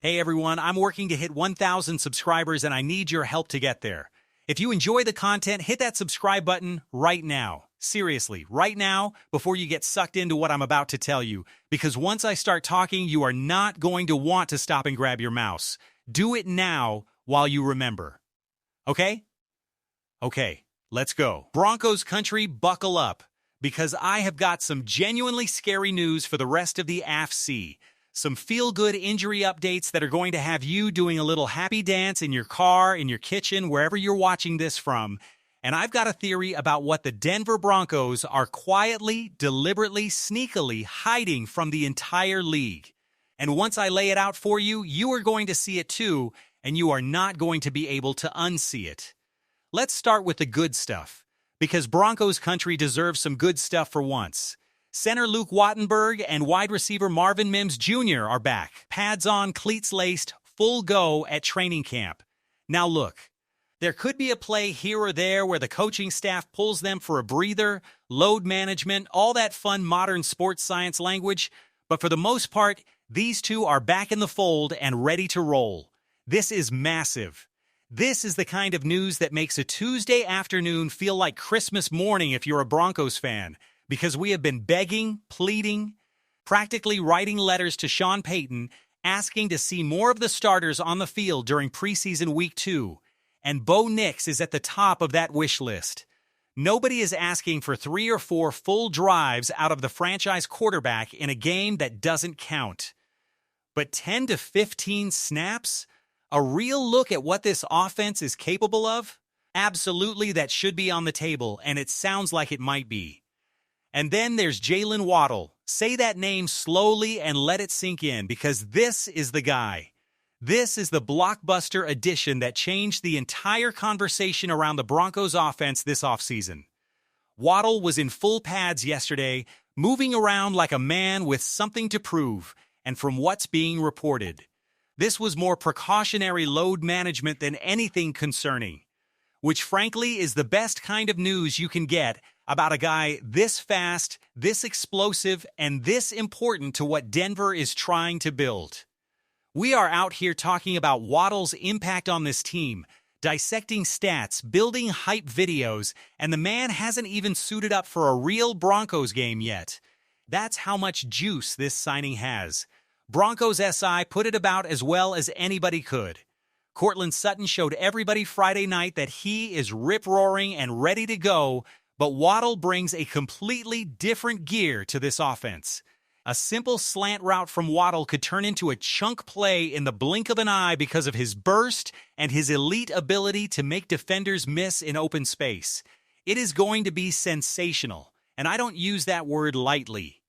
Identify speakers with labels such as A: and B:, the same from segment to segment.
A: Hey everyone, I'm working to hit 1,000 subscribers and I need your help to get there. If you enjoy the content, hit that subscribe button right now. Seriously, right now, before you get sucked into what I'm about to tell you. Because once I start talking, you are not going to want to stop and grab your mouse. Do it now while you remember. Okay? Okay, let's go. Broncos Country, buckle up. Because I have got some genuinely scary news for the rest of the AFC. Some feel-good injury updates that are going to have you doing a little happy dance in your car, in your kitchen, wherever you're watching this from. And I've got a theory about what the Denver Broncos are quietly, deliberately, sneakily hiding from the entire league. And once I lay it out for you, you are going to see it too, and you are not going to be able to unsee it. Let's start with the good stuff, because Broncos Country deserves some good stuff for once. Center Luke Wattenberg and wide receiver Marvin Mims Jr. are back, pads on, cleats laced, full go at training camp. Now look, there could be a play here or there where the coaching staff pulls them for a breather, load management, all that fun modern sports science language, but for the most part, these two are back in the fold and ready to roll. This is massive. This is the kind of news that makes a Tuesday afternoon feel like Christmas morning if you're a Broncos fan. Because we have been begging, pleading, practically writing letters to Sean Payton, asking to see more of the starters on the field during preseason week 2. And Bo Nix is at the top of that wish list. Nobody is asking for 3 or 4 full drives out of the franchise quarterback in a game that doesn't count. But 10 to 15 snaps? A real look at what this offense is capable of? Absolutely, that should be on the table, and it sounds like it might be. And then there's Jaylen Waddle. Say that name slowly and let it sink in, because this is the guy. This is the blockbuster addition that changed the entire conversation around the Broncos offense this offseason. Waddle was in full pads yesterday, moving around like a man with something to prove, and from what's being reported, this was more precautionary load management than anything concerning, which frankly is the best kind of news you can get about a guy this fast, this explosive, and this important to what Denver is trying to build. We are out here talking about Waddle's impact on this team, dissecting stats, building hype videos, and the man hasn't even suited up for a real Broncos game yet. That's how much juice this signing has. Broncos SI put it about as well as anybody could. Courtland Sutton showed everybody Friday night that he is rip-roaring and ready to go, but Waddle brings a completely different gear to this offense. A simple slant route from Waddle could turn into a chunk play in the blink of an eye because of his burst and his elite ability to make defenders miss in open space. It is going to be sensational, and I don't use that word lightly.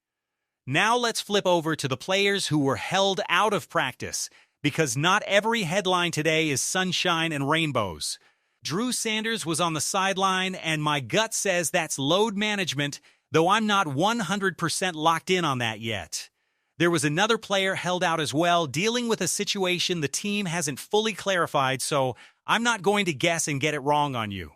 A: Now let's flip over to the players who were held out of practice, because not every headline today is sunshine and rainbows. Drew Sanders was on the sideline, and my gut says that's load management, though I'm not 100% locked in on that yet. There was another player held out as well, dealing with a situation the team hasn't fully clarified, so I'm not going to guess and get it wrong on you.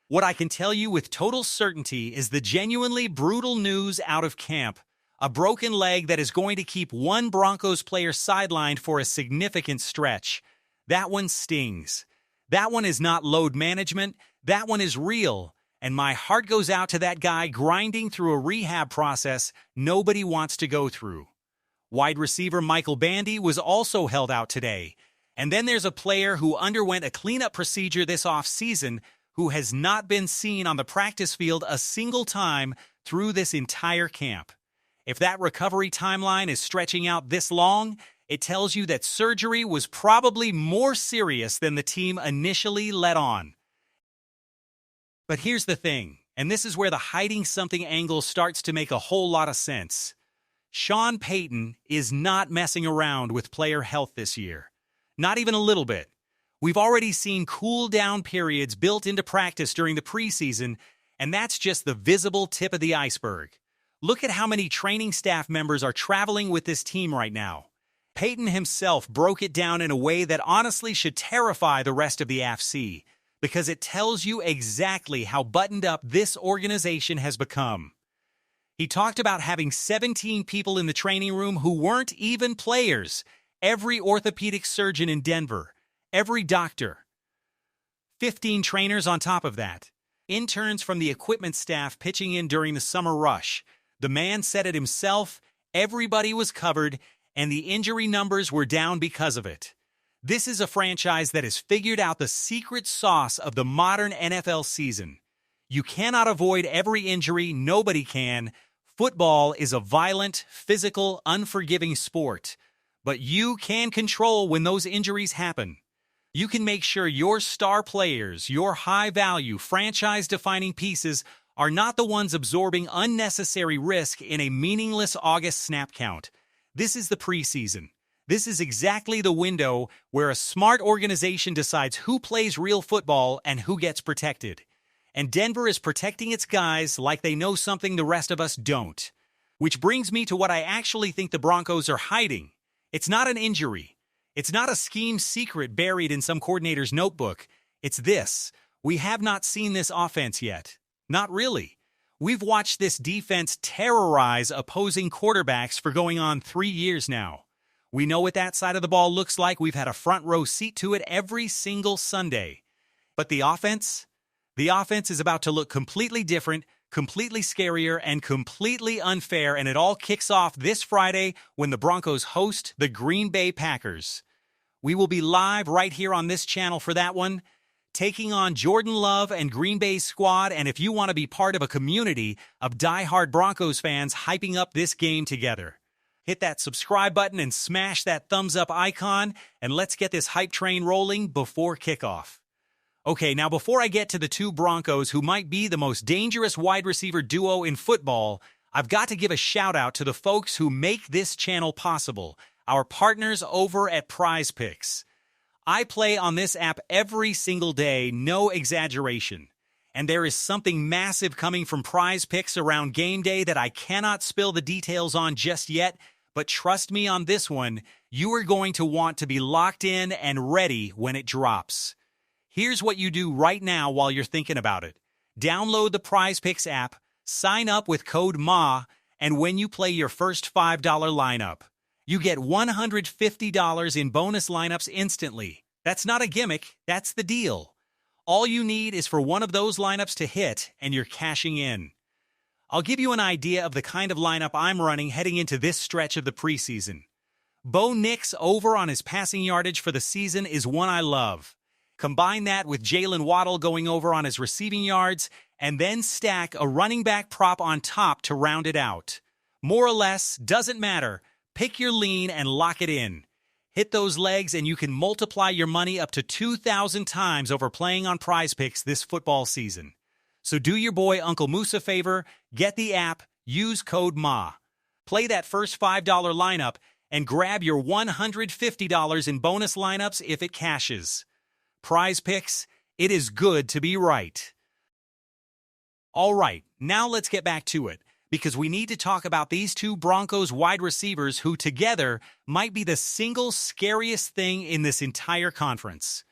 A: What I can tell you with total certainty is the genuinely brutal news out of camp. A broken leg that is going to keep one Broncos player sidelined for a significant stretch. That one stings. That one is not load management. That one is real. And my heart goes out to that guy grinding through a rehab process nobody wants to go through. Wide receiver Michael Bandy was also held out today. And then there's a player who underwent a cleanup procedure this offseason who has not been seen on the practice field a single time through this entire camp. If that recovery timeline is stretching out this long, it tells you that surgery was probably more serious than the team initially let on. But here's the thing, and this is where the hiding something angle starts to make a whole lot of sense. Sean Payton is not messing around with player health this year. Not even a little bit. We've already seen cool-down periods built into practice during the preseason, and that's just the visible tip of the iceberg. Look at how many training staff members are traveling with this team right now. Payton himself broke it down in a way that honestly should terrify the rest of the AFC, because it tells you exactly how buttoned up this organization has become. He talked about having 17 people in the training room who weren't even players, every orthopedic surgeon in Denver, every doctor. 15 trainers on top of that. Interns from the equipment staff pitching in during the summer rush. The man said it himself, everybody was covered, and the injury numbers were down because of it. This is a franchise that has figured out the secret sauce of the modern NFL season. You cannot avoid every injury, nobody can. Football is a violent, physical, unforgiving sport. But you can control when those injuries happen. You can make sure your star players, your high-value, franchise-defining pieces are not the ones absorbing unnecessary risk in a meaningless August snap count. This is the preseason. This is exactly the window where a smart organization decides who plays real football and who gets protected. And Denver is protecting its guys like they know something the rest of us don't. Which brings me to what I actually think the Broncos are hiding. It's not an injury. It's not a scheme secret buried in some coordinator's notebook. It's this. We have not seen this offense yet. Not really. We've watched this defense terrorize opposing quarterbacks for going on 3 years now. We know what that side of the ball looks like. We've had a front row seat to it every single Sunday. But the offense? The offense is about to look completely different, completely scarier, and completely unfair, and it all kicks off this Friday when the Broncos host the Green Bay Packers. We will be live right here on this channel for that one, taking on Jordan Love and Green Bay's squad, and if you want to be part of a community of die-hard Broncos fans hyping up this game together, hit that subscribe button and smash that thumbs-up icon, and let's get this hype train rolling before kickoff. Okay, now before I get to the two Broncos who might be the most dangerous wide receiver duo in football, I've got to give a shout-out to the folks who make this channel possible, our partners over at Prize Picks. I play on this app every single day, no exaggeration. And there is something massive coming from Prize Picks around game day that I cannot spill the details on just yet, but trust me on this one, you are going to want to be locked in and ready when it drops. Here's what you do right now while you're thinking about it. Download the Prize Picks app, sign up with code MA, and when you play your first $5 lineup, you get $150 in bonus lineups instantly. That's not a gimmick, that's the deal. All you need is for one of those lineups to hit, and you're cashing in. I'll give you an idea of the kind of lineup I'm running heading into this stretch of the preseason. Bo Nix over on his passing yardage for the season is one I love. Combine that with Jaylen Waddle going over on his receiving yards, and then stack a running back prop on top to round it out. More or less, doesn't matter. Pick your lean and lock it in. Hit those legs and you can multiply your money up to 2,000 times over playing on Prize Picks this football season. So do your boy Uncle Moose a favor, get the app, use code MA. Play that first $5 lineup and grab your $150 in bonus lineups if it cashes. Prize Picks, it is good to be right. All right, now let's get back to it, because we need to talk about these two Broncos wide receivers who together might be the single scariest thing in this entire conference.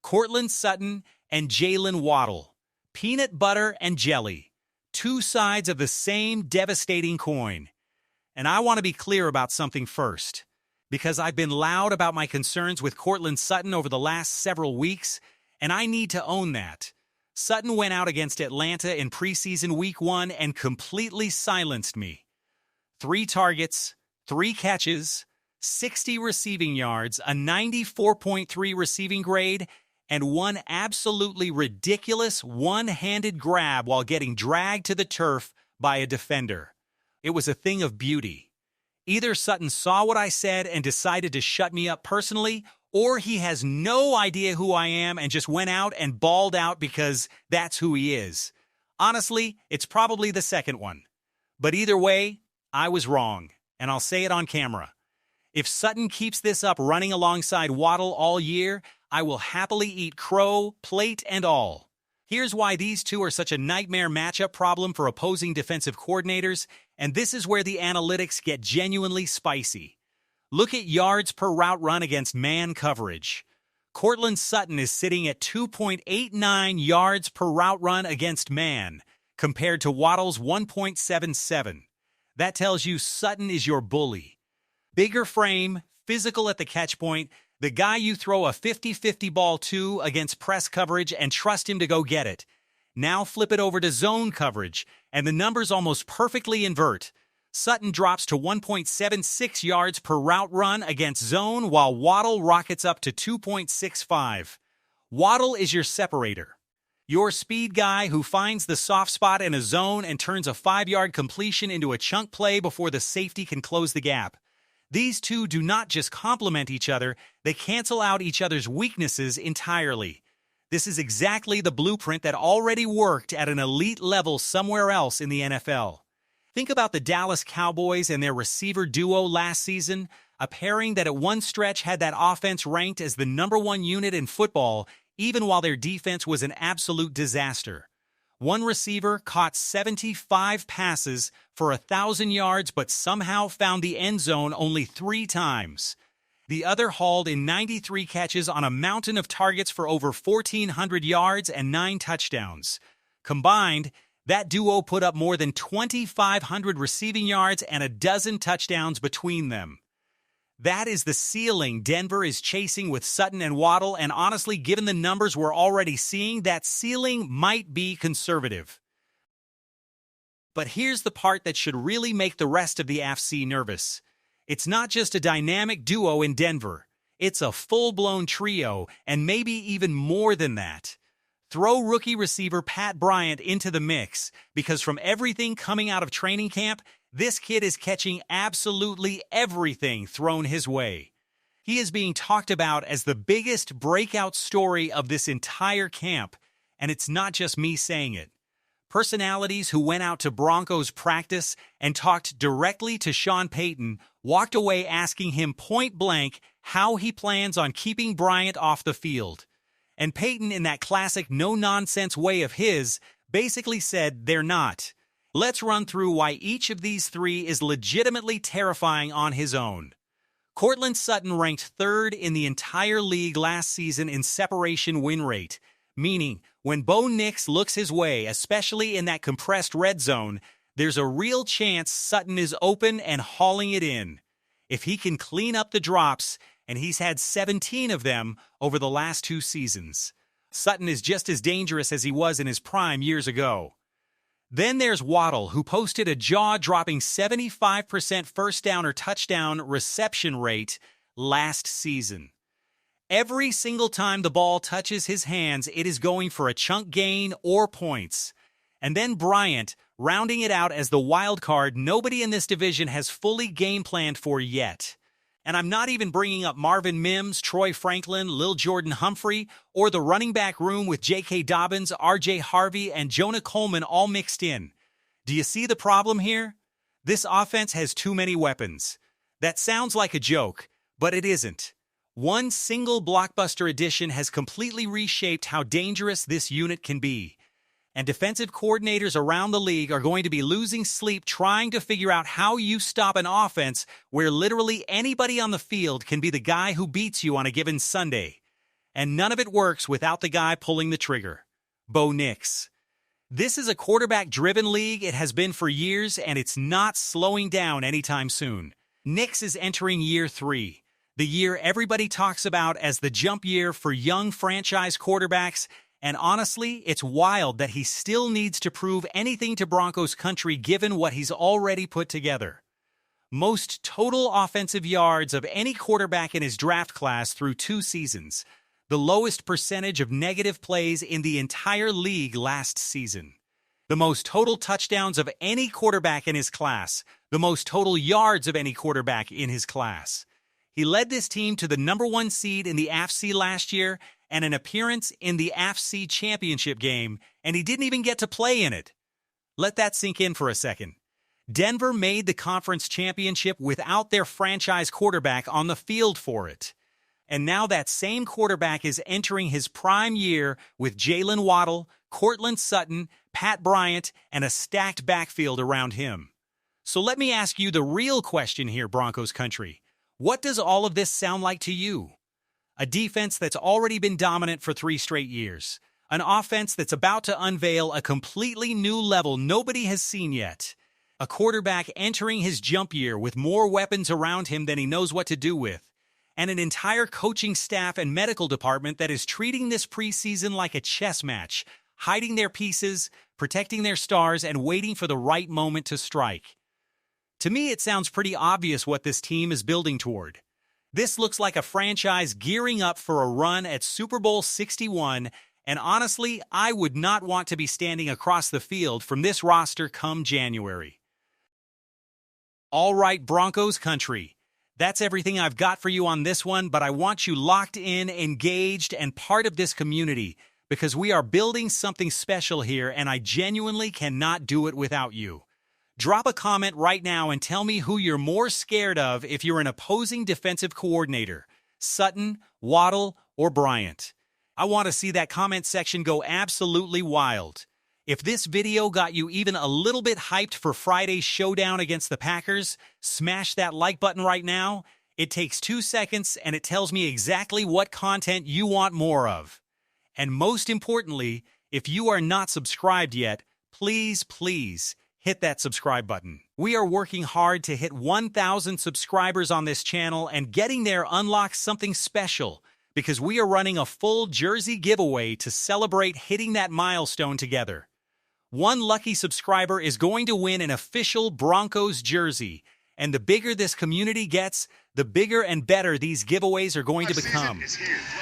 A: Courtland Sutton and Jaylen Waddle. Peanut butter and jelly. Two sides of the same devastating coin. And I want to be clear about something first, because I've been loud about my concerns with Courtland Sutton over the last several weeks, and I need to own that. Sutton went out against Atlanta in preseason week 1 and completely silenced me. 3 targets, 3 catches, 60 receiving yards, a 94.3 receiving grade, and one absolutely ridiculous one-handed grab while getting dragged to the turf by a defender. It was a thing of beauty. Either Sutton saw what I said and decided to shut me up personally, or he has no idea who I am and just went out and balled out because that's who he is. Honestly, it's probably the second one. But either way, I was wrong, and I'll say it on camera. If Sutton keeps this up running alongside Waddle all year, I will happily eat crow, plate, and all. Here's why these two are such a nightmare matchup problem for opposing defensive coordinators, and this is where the analytics get genuinely spicy. Look at yards per route run against man coverage. Courtland Sutton is sitting at 2.89 yards per route run against man, compared to Waddle's 1.77. That tells you Sutton is your bully. Bigger frame, physical at the catch point, the guy you throw a 50-50 ball to against press coverage and trust him to go get it. Now flip it over to zone coverage, and the numbers almost perfectly invert. Sutton drops to 1.76 yards per route run against zone, while Waddle rockets up to 2.65. Waddle is your separator. Your speed guy who finds the soft spot in a zone and turns a 5-yard completion into a chunk play before the safety can close the gap. These two do not just complement each other, they cancel out each other's weaknesses entirely. This is exactly the blueprint that already worked at an elite level somewhere else in the NFL. Think about the Dallas Cowboys and their receiver duo last season, a pairing that at one stretch had that offense ranked as the #1 unit in football, even while their defense was an absolute disaster. One receiver caught 75 passes for 1,000 yards but somehow found the end zone only 3 times. The other hauled in 93 catches on a mountain of targets for over 1,400 yards and 9 touchdowns. Combined, that duo put up more than 2,500 receiving yards and a dozen touchdowns between them. That is the ceiling Denver is chasing with Sutton and Waddle, and honestly, given the numbers we're already seeing, that ceiling might be conservative. But here's the part that should really make the rest of the AFC nervous. It's not just a dynamic duo in Denver. It's a full-blown trio, and maybe even more than that. Throw rookie receiver Pat Bryant into the mix, because from everything coming out of training camp, this kid is catching absolutely everything thrown his way. He is being talked about as the biggest breakout story of this entire camp, and it's not just me saying it. Personalities who went out to Broncos practice and talked directly to Sean Payton walked away asking him point-blank how he plans on keeping Bryant off the field. And Payton, in that classic no-nonsense way of his, basically said they're not. Let's run through why each of these 3 is legitimately terrifying on his own. Courtland Sutton ranked 3rd in the entire league last season in separation win rate, meaning when Bo Nix looks his way, especially in that compressed red zone, there's a real chance Sutton is open and hauling it in. If he can clean up the drops, and he's had 17 of them over the last 2 seasons, Sutton is just as dangerous as he was in his prime years ago. Then there's Waddle, who posted a jaw-dropping 75% first down or touchdown reception rate last season. Every single time the ball touches his hands, it is going for a chunk gain or points. And then Bryant, rounding it out as the wild card nobody in this division has fully game planned for yet. And I'm not even bringing up Marvin Mims, Troy Franklin, Lil Jordan Humphrey, or the running back room with J.K. Dobbins, R.J. Harvey, and Jonah Coleman all mixed in. Do you see the problem here? This offense has too many weapons. That sounds like a joke, but it isn't. One single blockbuster addition has completely reshaped how dangerous this unit can be. And defensive coordinators around the league are going to be losing sleep trying to figure out how you stop an offense where literally anybody on the field can be the guy who beats you on a given Sunday. And none of it works without the guy pulling the trigger. Bo Nix. This is a quarterback-driven league. It has been for years, and it's not slowing down anytime soon. Nix is entering year 3, the year everybody talks about as the jump year for young franchise quarterbacks. And honestly, it's wild that he still needs to prove anything to Broncos Country given what he's already put together. Most total offensive yards of any quarterback in his draft class through 2 seasons. The lowest percentage of negative plays in the entire league last season. The most total touchdowns of any quarterback in his class. The most total yards of any quarterback in his class. He led this team to the #1 seed in the AFC last year and an appearance in the AFC Championship game, and he didn't even get to play in it. Let that sink in for a second. Denver made the conference championship without their franchise quarterback on the field for it. And now that same quarterback is entering his prime year with Jaylen Waddle, Courtland Sutton, Pat Bryant, and a stacked backfield around him. So let me ask you the real question here, Broncos Country. What does all of this sound like to you? A defense that's already been dominant for 3 straight years. An offense that's about to unveil a completely new level nobody has seen yet. A quarterback entering his jump year with more weapons around him than he knows what to do with. and an entire coaching staff and medical department that is treating this preseason like a chess match, hiding their pieces, protecting their stars, and waiting for the right moment to strike. To me, it sounds pretty obvious what this team is building toward. This looks like a franchise gearing up for a run at Super Bowl 61, and honestly, I would not want to be standing across the field from this roster come January. All right, Broncos Country. That's everything I've got for you on this one, but I want you locked in, engaged, and part of this community because we are building something special here, and I genuinely cannot do it without you. Drop a comment right now and tell me who you're more scared of if you're an opposing defensive coordinator, Sutton, Waddle, or Bryant. I want to see that comment section go absolutely wild. If this video got you even a little bit hyped for Friday's showdown against the Packers, smash that like button right now. It takes 2 seconds and it tells me exactly what content you want more of. And most importantly, if you are not subscribed yet, please hit that subscribe button. We are working hard to hit 1,000 subscribers on this channel, and getting there unlocks something special because we are running a full jersey giveaway to celebrate hitting that milestone together. One lucky subscriber is going to win an official Broncos jersey, and the bigger this community gets, the bigger and better these giveaways are going to become.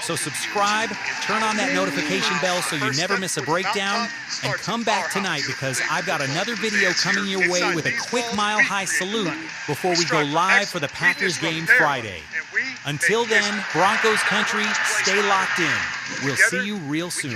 A: So subscribe, turn on that notification bell so you never miss a breakdown, and come back tonight because I've got another video coming your way with a quick mile-high salute before we go live for the Packers game Friday. Until then, Broncos Country, stay locked in. We'll see you real soon.